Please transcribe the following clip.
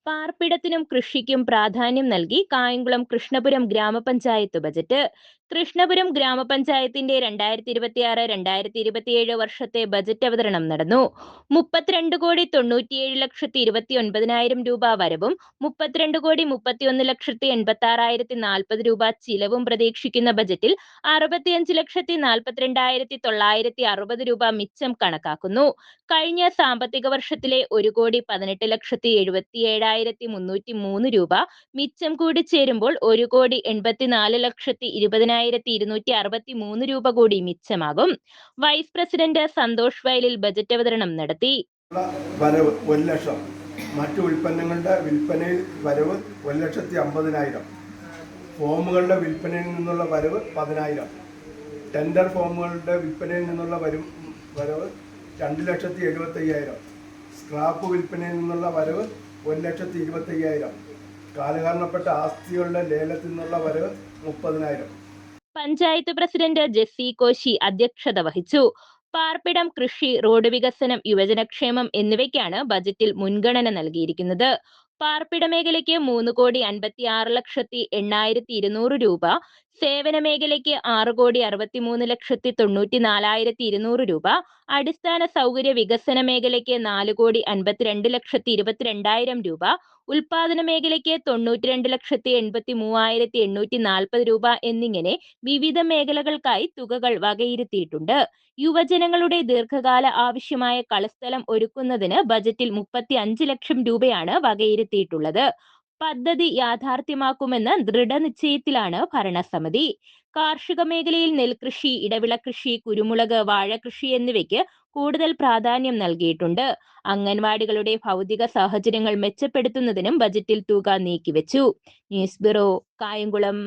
പാർപ്പിടത്തിനും കൃഷിക്കും പ്രാധാന്യം നൽകി കായംകുളം കൃഷ്ണപുരം ഗ്രാമപഞ്ചായത്ത് ബജറ്റ്. കൃഷ്ണപുരം ഗ്രാമപഞ്ചായത്തിന്റെ 2026-2027 വർഷത്തെ ബജറ്റ് അവതരണം നടന്നു. 32,97,29,000 രൂപ വരവും 32,31,86,040 രൂപ ചിലവും പ്രതീക്ഷിക്കുന്ന ബജറ്റിൽ 65,42,960 രൂപ മിച്ചം കണക്കാക്കുന്നു. കഴിഞ്ഞ സാമ്പത്തിക വർഷത്തിലെ 1,17,77,303 രൂപ മിച്ചം കൂടി ചേരുമ്പോൾ 1,84,20,263 രൂപ കൂടി മിച്ചമാകും. വൈസ് പ്രസിഡന്റ് സന്തോഷ് വയലിൽ ബജറ്റ് അവതരണം നടത്തി. വരവ് 1,00,000, മറ്റു ഉൽപ്പന്നങ്ങളുടെ വിൽപ്പനയിൽ വരവ് 1,50,000, ഫോമുകളുടെ വിൽപ്പനയിൽ നിന്നുള്ള വരവ് 10,000, ടെൻഡർ ഫോമുകളുടെ വിൽപ്പനയിൽ നിന്നുള്ള വരവ് 2,75,000, സ്ക്രാപ്പ് വിൽപ്പനയിൽ നിന്നുള്ള വരവ് 1,25,000, കാലഹരണപ്പെട്ട ആസ്തികളുടെ ലേലത്തിൽ നിന്നുള്ള വരവ് 30,000. പഞ്ചായത്ത് പ്രസിഡന്റ് ജെസ്സി കോശി അധ്യക്ഷത വഹിച്ചു. പാർപ്പിടം, കൃഷി, റോഡ് വികസനം, യുവജനക്ഷേമം എന്നിവയ്ക്കാണ് ബജറ്റിൽ മുൻഗണന നൽകിയിരിക്കുന്നത്. പാർപ്പിട മേഖലയ്ക്ക് 3,56,8,200 രൂപ, സേവന മേഖലയ്ക്ക് 6,63,94,200 രൂപ, അടിസ്ഥാന സൗകര്യ വികസന മേഖലയ്ക്ക് 4,52,22,000 രൂപ, ഉൽപാദന മേഖലയ്ക്ക് 92,83,840 രൂപ എന്നിങ്ങനെ വിവിധ മേഖലകൾക്കായി തുകകൾ വകയിരുത്തിയിട്ടുണ്ട്. യുവജനങ്ങളുടെ ദീർഘകാല ആവശ്യമായ കളിസ്ഥലം ഒരുക്കുന്നതിന് ബജറ്റിൽ 35 ലക്ഷം രൂപയാണ് വകയിരുത്തിയിട്ടുള്ളത്. പദ്ധതി യാഥാർത്ഥ്യമാക്കുമെന്ന് ദൃഢനിശ്ചയത്തിലാണ് ഭരണസമിതി. കാർഷിക മേഖലയിൽ നെൽകൃഷി, ഇടവിള കൃഷി, കുരുമുളക്, വാഴകൃഷി എന്നിവയ്ക്ക് കൂടുതൽ പ്രാധാന്യം നൽകിയിട്ടുണ്ട്. അംഗൻവാടികളുടെ ഭൗതിക സാഹചര്യങ്ങൾ മെച്ചപ്പെടുത്തുന്നതിനും ബജറ്റിൽ തുക നീക്കിവെച്ചു. News bureau, Kayamkulam.